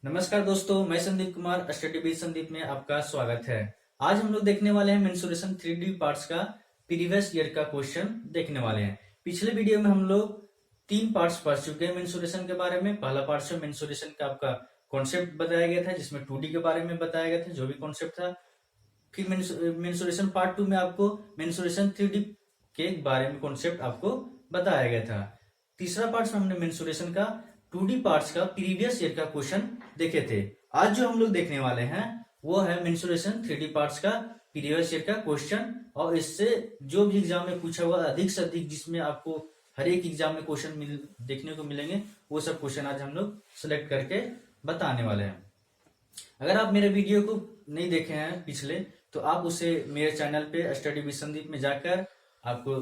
नमस्कार दोस्तों, मैं संदीप कुमार स्टडी विद संदीप में आपका स्वागत है। आज हम लोग देखने वाले हैं मेंसुरेशन 3D पार्ट्स का प्रीवियस ईयर का क्वेश्चन देखने वाले हैं। पिछले वीडियो में हम लोग 3 पार्ट्स पढ़ चुके हैं मेंसुरेशन के बारे में। पहला पार्ट से मेंसुरेशन का आपका कॉन्सेप्ट बताया गया था, जिसमें 2D के बारे में बताया गया था, जो भी कॉन्सेप्ट था। फिर मेंसुरेशन पार्ट 2 में आपको मेंसुरेशन 3D के बारे में कॉन्सेप्ट आपको बताया गया था। तीसरा पार्ट में हमने मेंसुरेशन का 2D पार्ट्स का प्रीवियस ईयर का क्वेश्चन देखे थे। आज जो हम लोग देखने वाले हैं वो है मेंसुरेशन 3D पार्ट्स का प्रीवियस ईयर का क्वेश्चन, और इससे जो भी एग्जाम में पूछा हुआ अधिक से अधिक, जिसमें आपको हर एक एग्जाम में क्वेश्चन देखने को मिलेंगे, वो सब क्वेश्चन आज हम लोग सिलेक्ट करके बताने वाले हैं। अगर आप मेरे वीडियो को नहीं देखे हैं पिछले, तो आप उसे मेरे चैनल पे स्टडी विद संदीप में जाकर आपको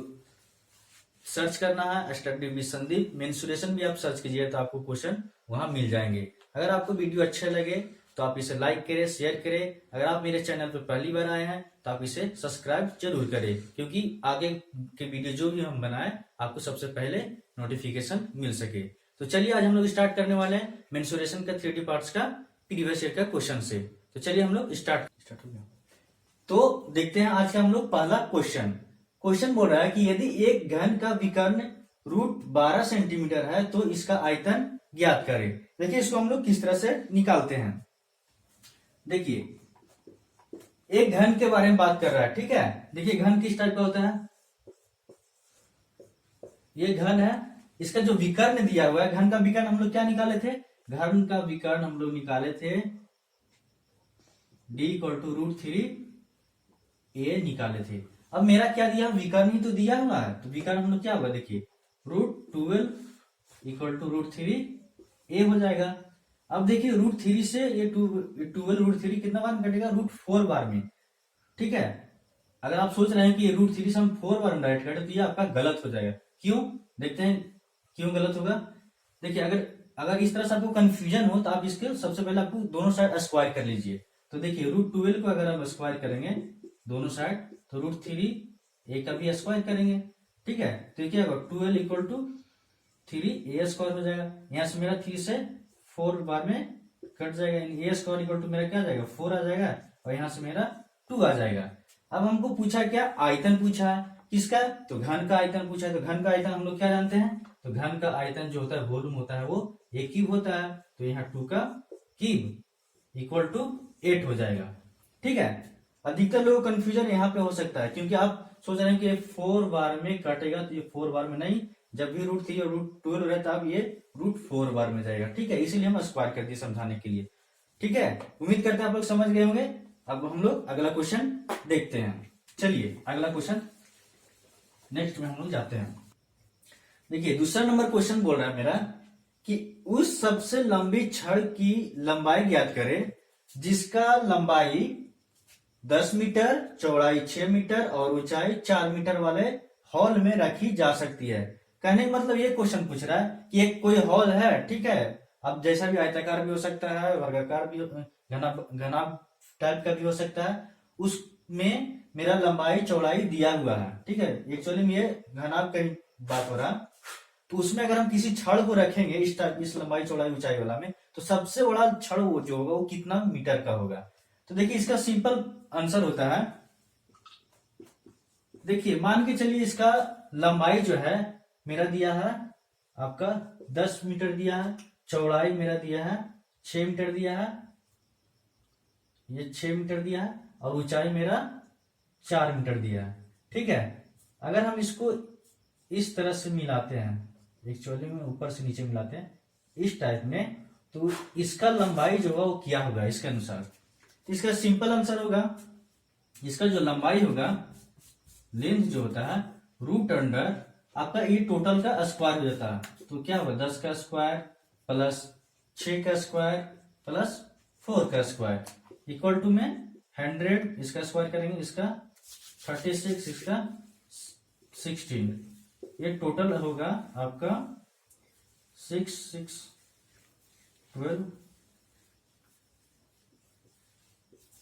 सर्च करना है, स्टडी विद संदीप। मेंसुरेशन भी आप सर्च कीजिए तो आपको क्वेश्चन वहां मिल जाएंगे। अगर आपको वीडियो अच्छे लगे तो आप इसे लाइक करें, शेयर करें। अगर आप मेरे चैनल पर पहली बार आए हैं तो आप इसे सब्सक्राइब जरूर करें, क्योंकि आगे के वीडियो जो भी हम बनाए आपको सबसे पहले नोटिफिकेशन मिल सके। तो चलिए आज हम लोग स्टार्ट करने वाले हैं मेंसुरेशन का 3D पार्ट्स का प्रीवियस ईयर का क्वेश्चन से। तो चलिए हम लोग स्टार्ट हो गया। तो देखते हैं आज का हम लोग पहला क्वेश्चन बोल रहा है कि यदि एक घन का विकर्ण √12 सेंटीमीटर है तो इसका आयतन ज्ञात करें। देखिए इसको हम लोग किस तरह से निकालते हैं। देखिए एक घन के बारे में बात कर रहा है, ठीक है। देखिए घन किस टाइप का होता है, ये घन है। इसका जो विकर्ण दिया हुआ है, घन का विकर्ण हम लोग क्या निकाले थे, घन का विकर्ण हम लोग निकाले थे d = √3a निकाले थे। अब मेरा क्या दिया, विकर्ण ही तो दिया हुआ है, तो विकर्ण हम लोग क्या होगा, देखिए √12 = √3a हो जाएगा। अब देखिए √3 से ये 12 √3 कितना बार में कटेगा, √4 बार में, ठीक है। अगर आप सोच रहे हैं कि √3 से हम 4 बार में डायरेक्ट कटे, तो ये आपका गलत हो जाएगा। क्यों, देखते हैं क्यों गलत होगा। देखिए अगर इस तरह से आपको कंफ्यूजन हो तो आप इसके सबसे पहले आपको दोनों साइड स्क्वायर कर लीजिए। तो देखिए √12 को अगर हम स्क्वायर करेंगे दोनों साइड, तो √3a का भी स्क्वायर करेंगे, ठीक है। तो क्या होगा, 12 = 3a² हो जाएगा। यहां से मेरा 3 से 4 बार में कट जाएगा, a² = मेरा क्या आ जाएगा, 4 आ जाएगा, और यहां से मेरा 2 आ जाएगा। अब हमको पूछा क्या, आयतन पूछा है किसका, तो घन का आयतन पूछा है। तो घन का आयतन हम लोग क्या जानते हैं, तो घन का आयतन जो होता है, वॉल्यूम होता है, वो a क्यूब होता है। तो यहाँ 2 का क्यूब = 8 हो जाएगा, ठीक है। अधिकतर लोगों को कंफ्यूजन यहाँ पे हो सकता है, क्योंकि आप सोच रहे हैं कि 4 बार में कटेगा, तो ये 4 बार में नहीं, जब भी √3 और √12 रहता है, ये √4 बार में जाएगा, ठीक है। इसीलिए हम स्क्वायर कर दिए समझाने के लिए, ठीक है। उम्मीद करते हैं आप लोग समझ गए होंगे। अब हम लोग अगला क्वेश्चन देखते हैं। चलिए अगला क्वेश्चन नेक्स्ट में हम लोग जाते हैं। देखिए दूसरा नंबर क्वेश्चन बोल रहा है मेरा कि उस सबसे लंबी छड़ की लंबाई ज्ञात करें जिसका लंबाई 10 मीटर, चौड़ाई 6 मीटर और ऊंचाई 4 मीटर वाले हॉल में रखी जा सकती है। कहने का मतलब ये क्वेश्चन पूछ रहा है कि एक कोई हॉल है, ठीक है। अब जैसा भी आयताकार भी हो सकता है, वर्गाकार भी, घना टाइप का भी हो सकता है। उसमें मेरा लंबाई चौड़ाई दिया हुआ है, ठीक है। एक्चुअली में ये घनाभ का बात हो रहा, तो उसमें अगर हम किसी छड़ को रखेंगे इस टाइप, इस लंबाई चौड़ाई ऊंचाई वाला में, तो सबसे बड़ा छड़ वो जो होगा वो कितना मीटर का होगा। तो देखिए इसका सिंपल आंसर होता है, देखिए मान के चलिए इसका लंबाई जो है मेरा दिया है आपका 10 मीटर दिया है, चौड़ाई मेरा दिया है 6 मीटर दिया है, ये 6 मीटर दिया है, और ऊंचाई मेरा 4 मीटर दिया है, ठीक है। अगर हम इसको इस तरह से मिलाते हैं, एक्चुअली में ऊपर से नीचे मिलाते हैं इस टाइप में, तो इसका लंबाई जो होगा वो क्या होगा इसके अनुसार। इसका सिंपल आंसर होगा, इसका जो लंबाई होगा, लेंथ जो होता है, √अंडर आपका ये टोटल का स्क्वायर हो जाता है। तो क्या होगा, 10 का स्क्वायर प्लस 6 का स्क्वायर प्लस 4 का स्क्वायर इक्वल टू में 100, इसका स्क्वायर करेंगे, इसका 36, इसका 16, ये टोटल होगा आपका 6 6 12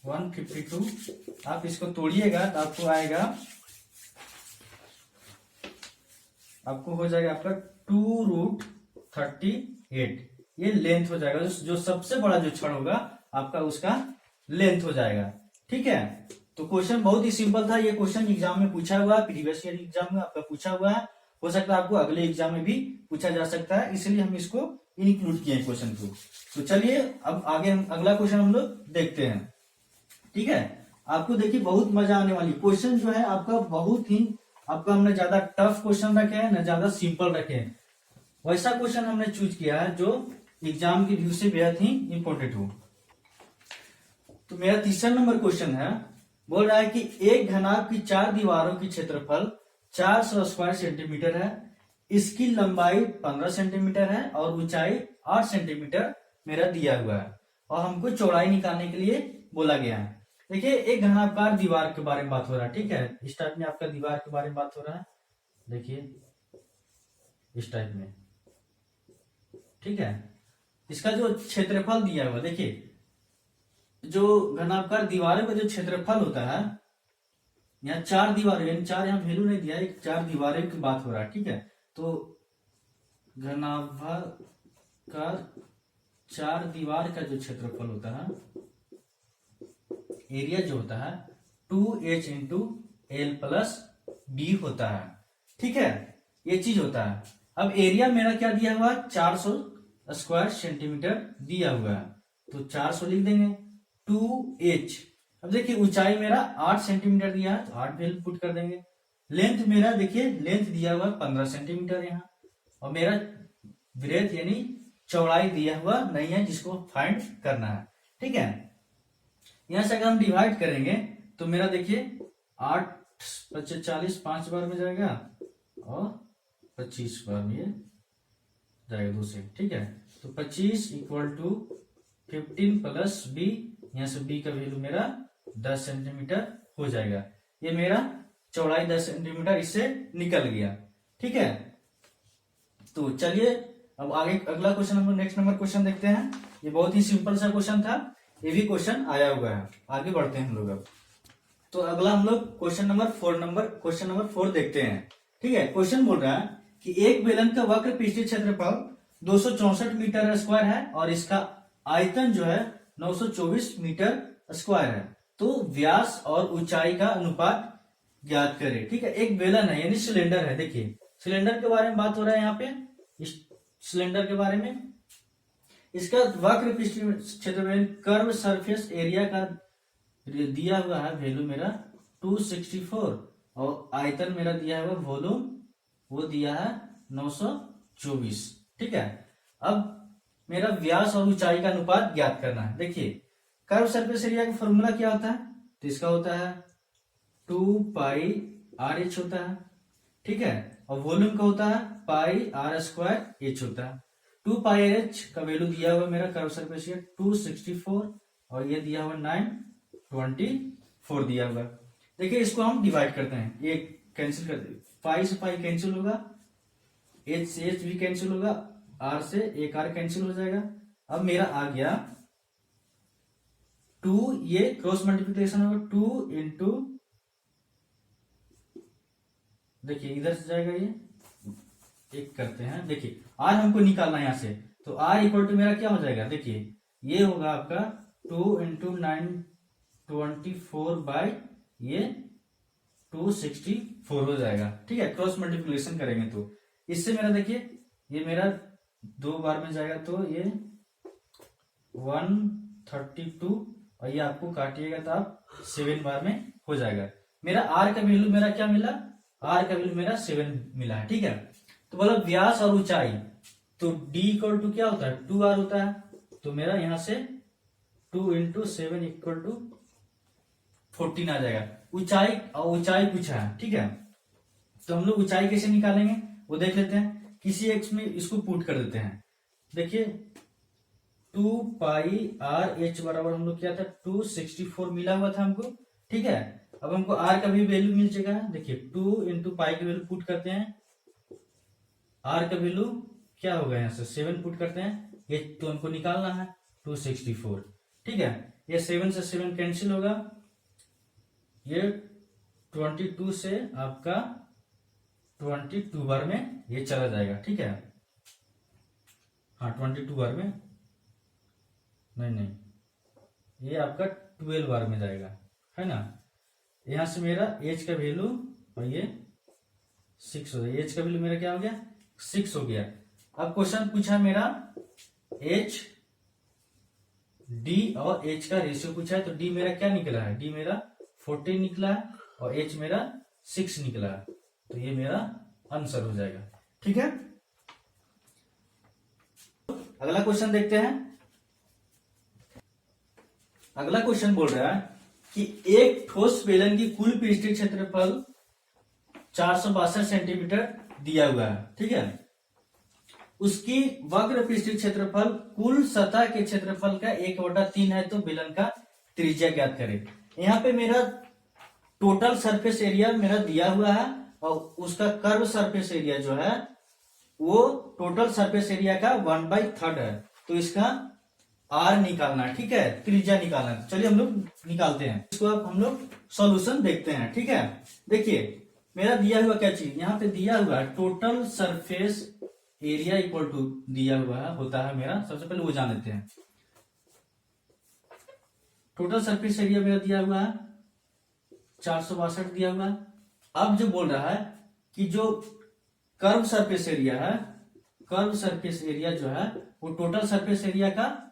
152। आप इसको तोड़िएगा तो आपको आएगा, आपको हो जाएगा आपका 2√38। ये लेंथ हो जाएगा, जो सबसे बड़ा जो क्षण होगा आपका उसका लेंथ हो जाएगा। ठीक है, तो क्वेश्चन बहुत ही सिंपल था। ये क्वेश्चन एग्जाम में पूछा हुआ है, प्रीवियस ईयर एग्जाम में आपका पूछा हुआ है, हो सकता है आपको अगले एग्जाम में भी पूछा जा सकता है, इसलिए हम इसको इंक्लूड किए क्वेश्चन को। तो चलिए अब आगे हम अगला क्वेश्चन हम लोग देखते हैं। ठीक है, आपको देखिए बहुत मजा आने वाली क्वेश्चन जो है आपका, बहुत ही आपका हमने ज्यादा टफ क्वेश्चन रखे हैं ना ज्यादा सिंपल रखे हैं, वैसा क्वेश्चन हमने चूज किया है जो एग्जाम की व्यू से बेहद ही इंपॉर्टेंट हो। तो मेरा तीसरा नंबर क्वेश्चन है, बोल रहा है कि एक घनाभ की 4 दीवारों की क्षेत्रफल 400 स्क्वायर सेंटीमीटर है, इसकी लंबाई 15 सेंटीमीटर है और ऊंचाई 8 सेंटीमीटर मेरा दिया हुआ है, और हमको चौड़ाई निकालने के लिए बोला गया है। देखिए एक घनाकार दीवार के बारे में बात हो रहा है। ठीक है, इस टाइप में आपका दीवार के बारे में बात हो रहा है, देखिए इस टाइप में। ठीक है, इसका जो क्षेत्रफल दिया हुआ, देखिए जो घनाकार दीवारों का जो क्षेत्रफल होता है, यहाँ 4 दीवारें, यानी 4 यहाँ वैल्यू नहीं दिया है, 4 दीवारें की बात हो रहा है। ठीक है, तो घनाकार 4 दीवार का जो क्षेत्रफल होता है, एरिया जो होता है 2h into L plus B होता है। ठीक है, ये चीज होता है। अब एरिया मेरा क्या दिया हुआ है, 400 स्क्वायर सेंटीमीटर दिया हुआ है, तो 400 लिख देंगे। 2h, अब देखिए ऊंचाई मेरा 8 सेंटीमीटर दिया है, तो 8 वैल्यू पुट कर देंगे। लेंथ मेरा देखिए लेंथ दिया हुआ 15 सेंटीमीटर यहाँ, और मेरा ब्रेथ यानी चौड़ाई दिया हुआ नहीं है, जिसको फाइंड करना है। ठीक है, यहां से अगर हम डिवाइड करेंगे तो मेरा देखिए 8 25 40 5 बार में जाएगा और 25 बार में ये जाएगा 2 से। ठीक है, तो 25 इक्वल टू 15 प्लस बी, यहाँ से बी का वैल्यू मेरा 10 सेंटीमीटर हो जाएगा। ये मेरा चौड़ाई 10 सेंटीमीटर इससे निकल गया। ठीक है, तो चलिए अब आगे अगला क्वेश्चन हम नेक्स्ट नंबर क्वेश्चन देखते हैं। ये बहुत ही सिंपल सा क्वेश्चन था, ये भी क्वेश्चन आया हुआ है। आगे बढ़ते हैं हम लोग अब। तो अगला हम लोग क्वेश्चन नंबर 4 देखते हैं। ठीक है, क्वेश्चन बोल रहा है कि एक बेलन का वक्र पृष्ठीय क्षेत्रफल 264 मीटर स्क्वायर है और इसका आयतन जो है 924 मीटर स्क्वायर है, तो व्यास और ऊंचाई का अनुपात ज्ञात करें। ठीक है, एक बेलन है यानी सिलेंडर है। देखिए सिलेंडर के बारे में बात हो रहा है यहाँ पे, इस सिलेंडर के बारे में। इसका वक्र पृष्ठीय क्षेत्रफल कर्व सरफेस एरिया का दिया हुआ है वैल्यू मेरा 264, और आयतन मेरा दिया हुआ वॉल्यूम वो दिया है 924। ठीक है, अब मेरा व्यास और ऊंचाई का अनुपात ज्ञात करना है। देखिए कर्व सरफेस एरिया का फॉर्मूला क्या होता है, तो इसका होता है 2 पाई आर एच होता है। ठीक है, और वॉल्यूम का होता है पाई आर स्क्वायर एच होता है। 2 पाई एच का वैल्यू दिया हुआ मेरा कर्व सरफेस एरिया 264, और ये दिया हुआ 924 दिया हुआ। देखिए इसको हम डिवाइड करते हैं, ये कैंसिल कर दे, पाई से पाई कैंसिल होगा, एच से एच भी कैंसिल होगा, आर से एक आर कैंसिल हो जाएगा। अब मेरा आ गया 2, ये क्रॉस मल्टीप्लिकेशन होगा 2 इंटू, देखिए इधर से जाएगा, ये एक करते हैं। देखिए आर हमको निकालना है यहाँ से, तो आर इक्वल टू मेरा क्या हो जाएगा, देखिए ये होगा आपका 2 इंटू 924 बाई ये 264 हो जाएगा। ठीक है, क्रॉस मल्टीप्लिकेशन करेंगे तो इससे मेरा देखिए ये मेरा 2 बार में जाएगा, तो ये 132, और ये आपको काटिएगा तो आप 7 बार में हो जाएगा। मेरा आर का वैल्यू मेरा क्या मिला, आर का वैल्यू मेरा 7 मिला है। ठीक है, तो बोला व्यास और ऊंचाई, तो डी इक्वल टू क्या होता है 2r होता है, तो मेरा यहां से 2 इंटू 7 इक्वल टू 14 आ जाएगा। ऊंचाई और ऊंचाई पूछा है। ठीक है, तो हम लोग ऊंचाई कैसे निकालेंगे वो देख लेते हैं। किसी एक्स में इसको पुट कर देते हैं। देखिए 2 पाई आर एच बराबर हम लोग क्या था 264 मिला हुआ था हमको। ठीक है, अब हमको आर का भी वैल्यू मिल चुका है। देखिए 2 इंटू पाई की वैल्यू पुट करते हैं, आर का वैल्यू क्या होगा यहाँ से 7 पुट करते हैं, ये तो हमको निकालना है 264। ठीक है, ये 7 से 7 कैंसिल होगा, ये 22 से आपका 22 बार में ये चला जाएगा। ठीक है, हाँ 22 बार में, नहीं ये आपका 12 बार में जाएगा, है ना। यहां से मेरा एच का वैल्यू और ये 6 हो गया, एच का वैल्यू मेरा क्या हो गया 6 हो गया। अब क्वेश्चन पूछा मेरा एच डी और एच का रेशियो पूछा है, तो डी मेरा क्या निकला है, डी मेरा 14 निकला है और एच मेरा 6 निकला है, तो ये मेरा आंसर हो जाएगा। ठीक है, अगला क्वेश्चन देखते हैं। अगला क्वेश्चन बोल रहा है कि एक ठोस बेलन की कुल पृष्ठीय क्षेत्रफल 462 सेंटीमीटर दिया हुआ है, ठीक है। उसकी वक्र पृष्ठीय क्षेत्रफल कुल सतह के क्षेत्रफल का 1/3 है, तो बेलन का त्रिज्या ज्ञात करें। यहाँ पे मेरा टोटल सरफेस एरिया मेरा दिया हुआ है और उसका कर्व सरफेस एरिया जो है वो टोटल सरफेस एरिया का 1/3 है, तो इसका आर निकालना है, ठीक है, त्रिज्या निकालना है। चलिए हम लोग निकालते हैं इसको, अब हम लोग सॉल्यूशन देखते हैं। ठीक है, देखिए मेरा दिया हुआ क्या चीज यहाँ पे दिया हुआ है, total surface area equal to दिया हुआ है होता है मेरा, सबसे पहले वो जान लेते हैं। टोटल सरफेस एरिया मेरा दिया हुआ है 462 दिया हुआ है। अब जो बोल रहा है कि जो कर्व सरफेस एरिया है, कर्व सरफेस एरिया जो है वो टोटल सरफेस एरिया का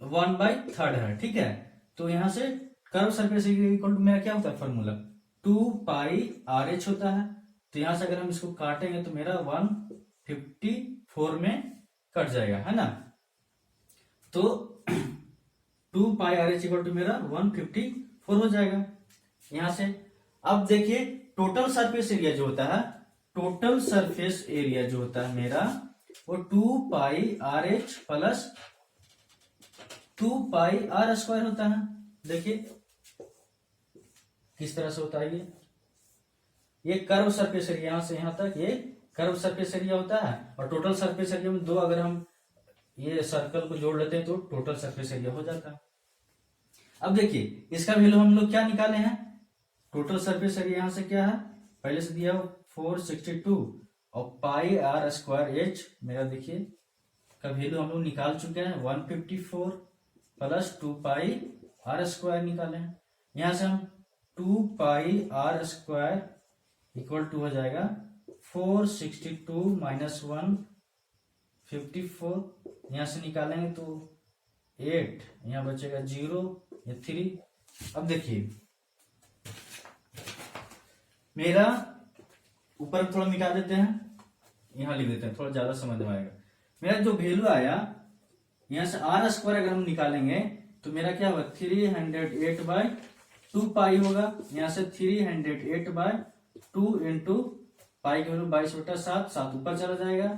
1/3 है, ठीक है। तो यहां से curve surface area equal to मेरा क्या होता है फॉर्मूला 2πRH होता है। तो यहां से अगर हम इसको काटेंगे तो मेरा 154 में कट जाएगा, है ना। तो 2πRH इक्वल टू मेरा 154 हो जाएगा यहां से। अब देखिए टोटल सरफेस एरिया जो होता है, टोटल सरफेस एरिया जो होता है मेरा वो 2πRH प्लस 2πr² होता है। देखिए किस तरह से होता है, ये कर्व सरफेस एरिया यहां से यहां तक ये कर्व सरफेस एरिया होता है, और टोटल सरफेस एरिया में दो अगर हम ये सर्कल को जोड़ लेते हैं तो टोटल सरफेस एरिया हो जाता है। अब देखिए इसका वैल्यू हम लोग क्या निकाले हैं, टोटल सरफेस एरिया यहां से क्या है पहले से दिया 462 और πr²h मेरा देखिए का वैल्यू हम लोग निकाल चुके हैं 154 प्लस 2πr² निकाले हैं। यहां से हम 2πr² इक्वल टू हो जाएगा 462 माइनस 154, यहां से निकालेंगे तो 8, यहां बचेगा 0 या 3। अब देखिए मेरा ऊपर थोड़ा मिटा देते हैं, यहां लिख देते हैं थोड़ा ज्यादा समझ में आएगा। मेरा जो वैल्यू आया यहां से r² अगर हम निकालेंगे तो मेरा क्या होगा 308/2π होगा। यहां से 308/2 इंटू पाई की वैल्यू 22/7, 7 ऊपर चला जाएगा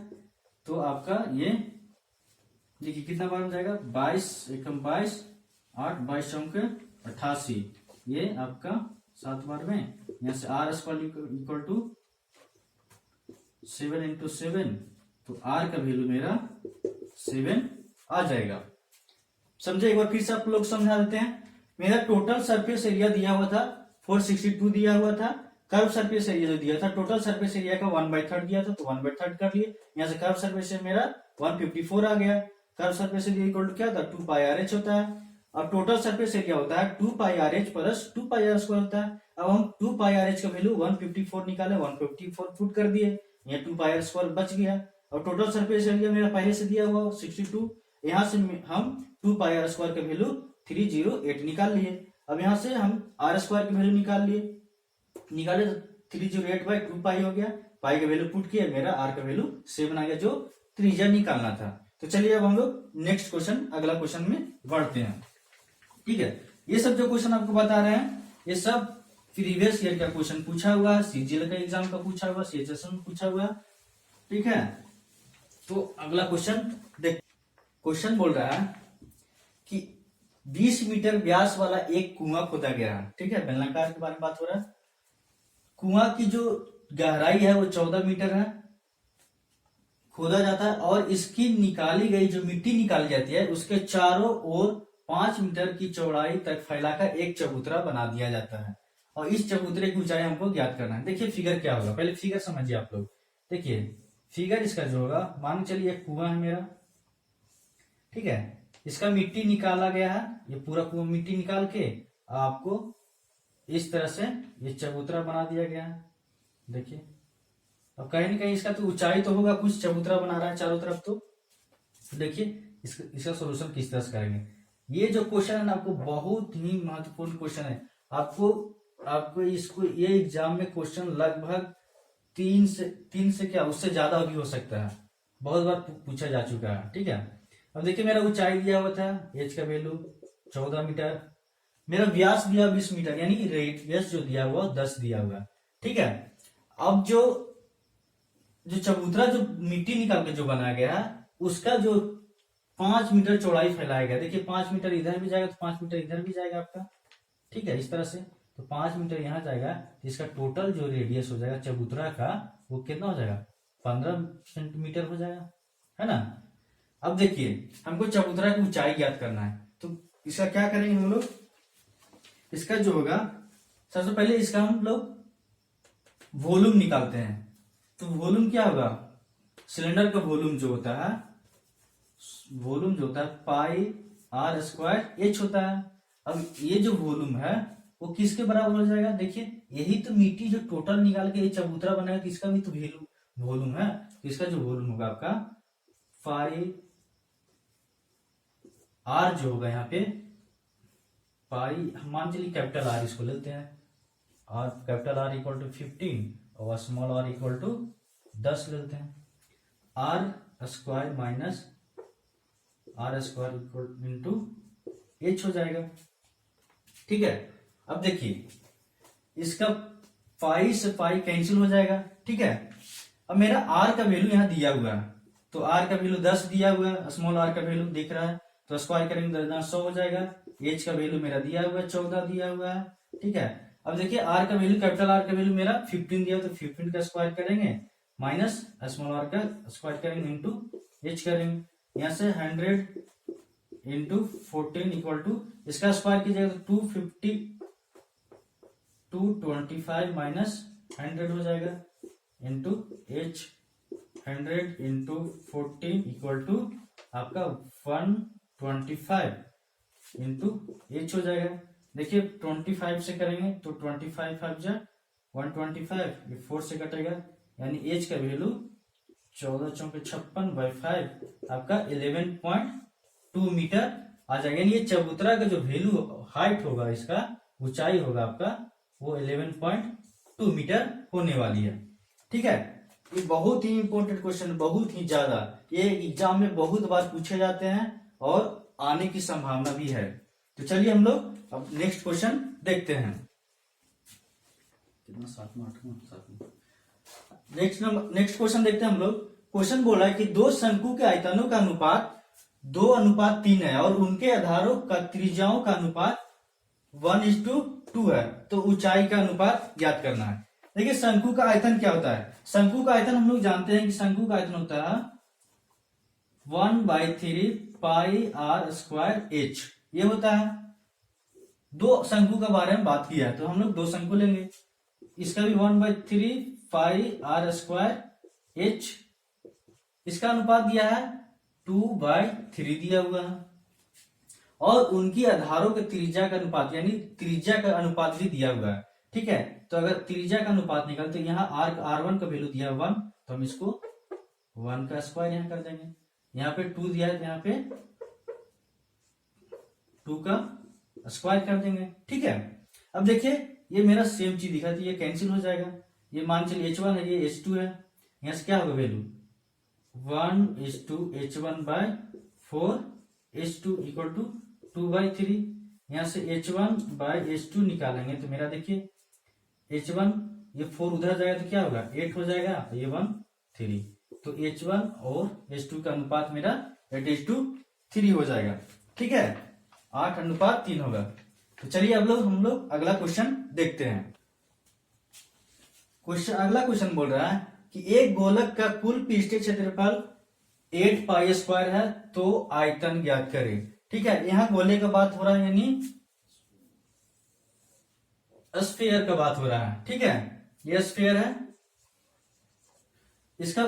तो आपका ये देखिए कितना बार हो जाएगा 22 एकम 22, 8 22 चौके 88, ये आपका 7 बार में। यहां से r² इक्वल टू 7 इंटू 7, तो r का वैल्यू मेरा 7 आ जाएगा। समझे, एक बार फिर से आप लोग समझा देते हैं। मेरा टोटल सरफेस एरिया दिया हुआ था 462 दिया हुआ था, कर्व सरफेस एरिया जो दिया था टोटल सरफेस एरिया का 1/3 दिया था तो 1/3 कर लिए। यहां से कर्व सरफेस मेरा 154 आ गया। Curve surface area equal to क्या था 2πRH होता है। अब टोटल सरफेस एरिया होता है 2πRH प्लस 2πr² होता है। अब हम 2πRH का वैल्यू 154 निकाले, 154 फुट कर दिए, यहाँ 2πr² बच गया। और टोटल सरफेस एरिया मेरा पहले से दिया हुआ 62, यहां से हम 2πr² का वैल्यू 308 निकाल लिए। अब यहां से हम r² की वैल्यू निकाले तो 308/2π हो गया, पाई का वैल्यू पुट किया, मेरा r का वैल्यू 7 आ गया जो त्रिज्या निकालना था। तो चलिए अब हम लोग नेक्स्ट क्वेश्चन अगला क्वेश्चन में बढ़ते हैं। ठीक है, ये सब जो क्वेश्चन आपको बता रहे हैं ये सब प्रीवियस ईयर का क्वेश्चन पूछा हुआ है, सीजीएल का एग्जाम का पूछा हुआ, सीएचएस में पूछा हुआ। ठीक है, तो अगला क्वेश्चन देख, क्वेश्चन बोल रहा है कि 20 मीटर व्यास वाला एक कुआं खोदा गया है। ठीक है, बेलनाकार के बारे में बात हो रहा है। कुआं की जो गहराई है वो 14 मीटर है, खोदा जाता है और इसकी निकाली गई जो मिट्टी निकाली जाती है उसके चारों ओर 5 मीटर की चौड़ाई तक फैलाकर एक चबूतरा बना दिया जाता है और इस चबूतरे की ऊंचाई हमको ज्ञात करना है। देखिए फिगर क्या होगा, पहले फिगर समझिए आप लोग। देखिए फिगर इसका जो होगा, मान के चलिए एक कुआं है मेरा, ठीक है, इसका मिट्टी निकाला गया है, ये पूरा कुआं मिट्टी निकाल के आपको इस तरह से ये चबूतरा बना दिया गया है। देखिए अब कहीं ना कहीं इसका तो ऊंचाई तो होगा, कुछ चबूतरा बना रहा है चारों तरफ। तो देखिए इसका सोल्यूशन किस तरह से करेंगे। ये जो क्वेश्चन है ना, आपको बहुत ही महत्वपूर्ण क्वेश्चन है। आपको आपको इसको ये एग्जाम में क्वेश्चन लगभग तीन से क्या उससे ज्यादा भी हो सकता है, बहुत बार पूछा जा चुका है, ठीक है। अब देखिए मेरा ऊंचाई दिया हुआ था, एच का वैल्यू 14 मीटर, मेरा व्यास दिया 20 मीटर, यानी रेडियस जो दिया हुआ 10 दिया हुआ, ठीक है। अब जो चबूतरा जो मिट्टी निकाल के जो बनाया गया है, उसका जो 5 मीटर चौड़ाई फैलाया गया, देखिए 5 मीटर इधर भी जाएगा तो 5 मीटर इधर भी जाएगा आपका, ठीक है, इस तरह से। तो 5 मीटर यहाँ जाएगा, तो इसका टोटल जो रेडियस हो जाएगा चबूतरा का, वो कितना हो जाएगा, 15 सेंटीमीटर हो जाएगा, है ना। अब देखिए हमको चबूतरा की ऊंचाई ज्ञात करना है, तो इसका क्या करेंगे हम लोग, इसका जो होगा सबसे पहले इसका हम लोग वॉल्यूम निकालते हैं। तो वॉल्यूम क्या होगा, सिलेंडर का वॉल्यूम जो होता है, वॉल्यूम जो होता है पाई आर स्क्वायर एच होता है। अब ये जो वॉल्यूम है वो किसके बराबर हो जाएगा, देखिए यही तो मिट्टी जो टोटल निकाल के ये चबूतरा बनाएगा, इसका भी तो वॉल्यूम है, तो इसका जो वॉल्यूम होगा आपका पाई आर जो होगा यहाँ पे, पाई मान चलिए कैपिटल आर इसको लेते हैं, और कैपिटल आर इक्वल टू 15 और स्मॉल आर इक्वल टू 10 लेते हैं। R square minus R square equal into H हो जाएगा, ठीक है। अब देखिए इसका पाई से पाई कैंसिल हो जाएगा, ठीक है। अब मेरा आर का वैल्यू यहाँ दिया हुआ है, तो आर का वैल्यू 10 दिया हुआ है, स्मॉल आर का वैल्यू दिख रहा है, तो स्क्वायर करेंगे 100 हो जाएगा। एच का वैल्यू मेरा दिया हुआ है 14 दिया हुआ है, ठीक है। अब देखिए आर का वैल्यू, कैपिटल आर का वैल्यू मेरा 15 दिया, तो 15 का स्क्वायर करेंगे माइनस स्मॉल आर का स्क्वायर करेंगे इंटू एच करेंगे, यहाँ से 100 इंटू 14 इक्वल टू, इसका स्क्वायर कीजिएगा तो 225 माइनस 100 हो जाएगा into H 100 into 14 equal to आपका 125 इंटू एच हो जाएगा। देखिए 25 से करेंगे तो 25 5 जा 125, ये 4 से कटेगा, यानी एच का वैल्यू 14 चौके 56 बाई 5 आपका 11.2 मीटर आ जाएगा। यानी ये चबूतरा का जो वैल्यू हाइट होगा, इसका ऊंचाई होगा आपका, वो 11.2 मीटर होने वाली है, ठीक है। ये बहुत ही इंपॉर्टेंट क्वेश्चन, बहुत ही ज्यादा, ये एग्जाम में बहुत बार पूछे जाते हैं और आने की संभावना भी है। तो चलिए हम लोग अब नेक्स्ट क्वेश्चन देखते हैं। कितना 7 नेक्स्ट क्वेश्चन देखते हैं हम लोग। क्वेश्चन बोला है कि दो शंकु के आयतनों का अनुपात 2:3 है और उनके आधारों का त्रिज्याओं का अनुपात 1:2 है, तो ऊंचाई का अनुपात ज्ञात करना है। देखिए शंकु का आयतन क्या होता है, शंकु का आयतन हम लोग जानते हैं कि शंकु का आयतन होता है 1/3 पाई आर स्क्वायर एच, ये होता है। दो शंकु के बारे में बात किया है, तो हम लोग दो शंकु लेंगे, इसका भी 1/3 पाई आर स्क्वायर एच, इसका अनुपात दिया है 2/3 दिया हुआ है, और उनकी आधारों के त्रिज्या का अनुपात, यानी त्रिज्या का अनुपात भी दिया हुआ है, ठीक है। तो अगर त्रिज्या का अनुपात निकालते, तो यहाँ R1 का वैल्यू दिया 1, तो हम इसको 1 का स्क्वायर यहाँ कर देंगे, यहाँ पे 2 दिया है तो यहाँ पे 2 का स्क्वायर कर देंगे, ठीक है। अब देखिए ये मेरा सेम चीज दिखा थी, ये कैंसिल हो जाएगा, ये मान चलिए H1 है, ये H2 है, यहाँ से क्या होगा value 1:H1/4, H2 equal to 2/3, यहाँ से H1/H2 निकालेंगे तो मेरा देखिए H1, ये 4 उधर जाएगा तो क्या होगा 8 हो जाएगा, ये 1 3, तो H1 और H2 का अनुपात मेरा 8:3 हो जाएगा, ठीक है, 8:3 होगा। तो चलिए अब हम लोग अगला क्वेश्चन देखते हैं। अगला क्वेश्चन बोल रहा है कि एक गोलक का कुल पृष्ठीय क्षेत्रफल 8 पाई स्क्वायर है, तो आयतन ज्ञात करें, ठीक है। यहाँ गोले का बात हो रहा है, यानी स्फीयर का बात हो रहा है, ठीक है, ये स्फीयर है, इसका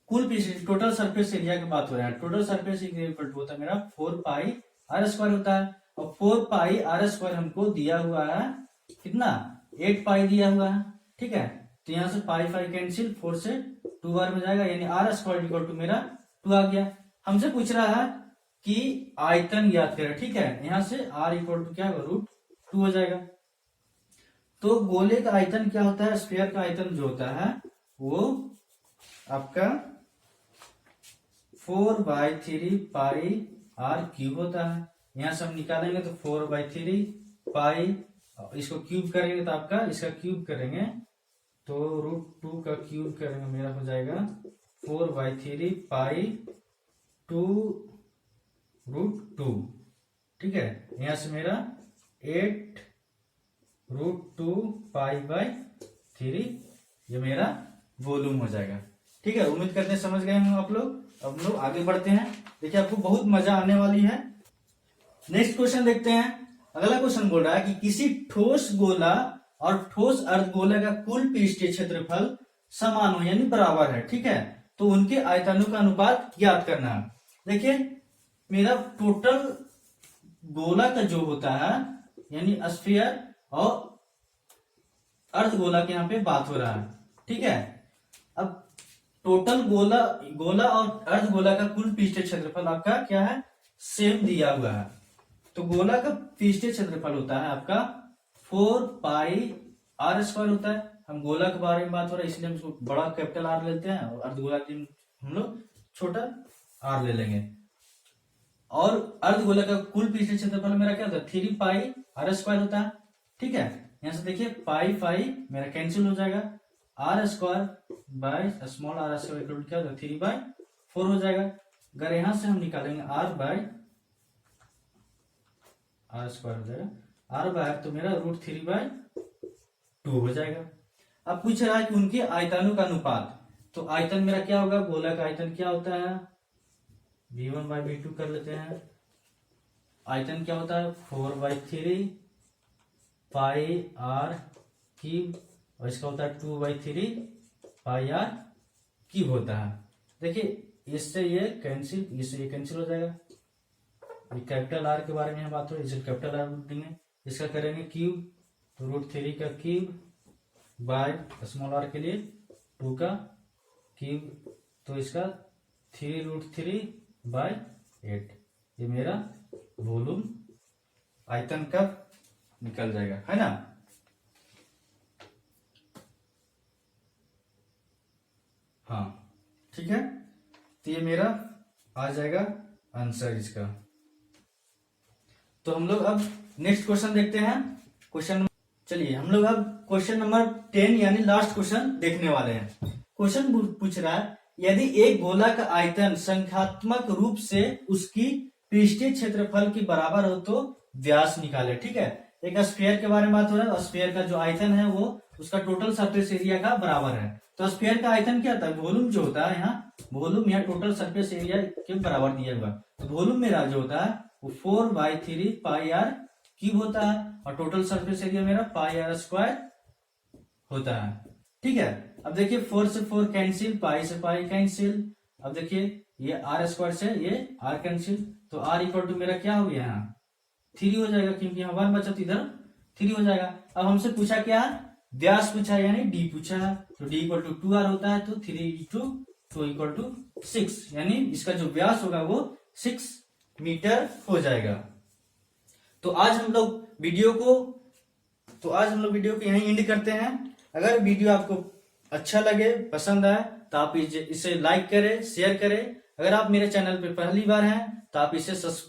कुल पीस टोटल सरफेस एरिया की बात हो रहा है। Total surface area equal to होता है मेरा 4 पाई आर स्क्वायर होता है, और 4 पाई आर स्क्वायर हमको दिया हुआ है कितना, 8 पाई दिया हुआ है, ठीक है। तो यहाँ से पाई पाई कैंसिल, 4 से 2 बार में जाएगा, यानी आर स्क्वायर इक्वल टू मेरा 2 आ गया। हमसे पूछ रहा है कि आयतन ज्ञात करें, ठीक है। यहाँ से आर इक्वल टू क्या होगा, √2 हो जाएगा। तो गोले का आयतन क्या होता है, स्फीयर का आयतन जो होता है वो आपका 4/3 पाई आर क्यूब होता है। यहां से हम निकालेंगे तो 4/3 पाई, इसको क्यूब करेंगे तो आपका इसका क्यूब करेंगे तो √2 का क्यूब करेंगे, मेरा हो जाएगा 4/3 पाई 2 √2, ठीक है। यहां से मेरा 8 √2 पाई/3 ये मेरा वॉल्यूम हो जाएगा, ठीक है। उम्मीद करते हैं समझ गए हम आप लोग। अब हम लोग आगे बढ़ते हैं, देखिए आपको बहुत मजा आने वाली है। नेक्स्ट क्वेश्चन देखते हैं। अगला क्वेश्चन बोल रहा है कि किसी ठोस गोला और ठोस अर्धगोला का कुल पृष्ठीय क्षेत्रफल समान हो यानी बराबर है, ठीक है। तो उनके आयतनों का अनुपात ज्ञात करना है। देखिए मेरा टोटल गोला का जो होता है यानी स्फीयर और अर्धगोला के यहाँ पे बात हो रहा है, ठीक है। अब टोटल गोला और अर्धगोला का कुल पृष्ठीय क्षेत्रफल आपका क्या है, सेम दिया हुआ है। तो गोला का पृष्ठीय क्षेत्रफल होता है आपका 4 पाई आर स्क्वायर होता है। हम गोला के बारे में बात हो रहा है इसलिए हम इसको बड़ा कैपिटल आर लेते हैं, और अर्धगोला के लिए हम लोग छोटा आर ले लेंगे। और अर्धगोला का कुल पृष्ठीय क्षेत्रफल मेरा क्या होता है, 3 पाई आर स्क्वायर होता है, ठीक है। यहां से देखिए पाई पाई मेरा कैंसिल हो जाएगा, R square by small R square equal क्या होगा, 3/4 हो जाएगा। अगर यहां से हम निकालेंगे आर बाय आर स्क्वायर हो जाएगा, आर बाय तो मेरा √3/2 हो जाएगा। अब पूछ रहा है कि उनके आयतनों का अनुपात, तो आयतन मेरा क्या होगा, गोला का आयतन क्या होता है, v1/v2 कर लेते हैं। आयतन क्या होता है 4/3 पाई आर क्यूब, और इसका होता है 2/3 पाई आर क्यूब होता है। देखिए इससे ये कैंसिल, इससे ये कैंसिल हो जाएगा। ये कैपिटल आर के बारे में हम बात हो रही है, इसे कैपिटल आर देंगे, इसका करेंगे क्यूब तो √3 का क्यूब बाय स्मॉल आर के लिए 2 का क्यूब, तो इसका 3√3/8 ये मेरा वॉल्यूम आयतन का निकल जाएगा, है ना। हाँ ठीक है, तो ये मेरा आ जाएगा आंसर इसका। तो हम लोग अब नेक्स्ट क्वेश्चन देखते हैं। चलिए हम लोग अब क्वेश्चन नंबर 10 यानी लास्ट क्वेश्चन देखने वाले हैं। क्वेश्चन पूछ रहा है यदि एक गोला का आयतन संख्यात्मक रूप से उसकी पृष्ठीय क्षेत्रफल के बराबर हो तो व्यास निकाले, ठीक है। एक स्फीयर के बारे में बात हो रहा है, स्फीयर का जो आयतन है वो उसका टोटल सरफेस एरिया का बराबर है। तो स्फीयर का आयतन क्या होता है, वॉल्यूम जो होता है, यहाँ वॉल्यूम या टोटल सरफेस एरिया के बराबर दिया हुआ। तो वॉल्यूम मेरा जो होता है वो 4/3 पाई आर क्यूब होता है, और टोटल सरफेस एरिया मेरा पाई आर स्क्वायर होता है, ठीक है। अब देखिए 4 से 4 कैंसिल, पाई से पाई कैंसिल। अब देखिए ये आर स्क्वायर से ये आर कैंसिल, तो आर इक्वल टू मेरा क्या हो गया, यहाँ 3 हो जाएगा, क्योंकि यहाँ 1 बचा तो इधर 3 हो जाएगा। अब हमसे पूछा क्या है, व्यास पूछा है यानी डी पूछा है, तो डी इक्वल टू 2r होता है, तो 3 × 2 = 6, यानी इसका जो व्यास होगा वो 6 मीटर हो जाएगा। तो आज हम लोग वीडियो को यहीं एंड करते हैं। अगर वीडियो आपको अच्छा लगे, पसंद आए, तो आप इसे लाइक करें, शेयर करें। अगर आप मेरे चैनल पे पहली बार हैं तो आप इसे सब्सक्राइब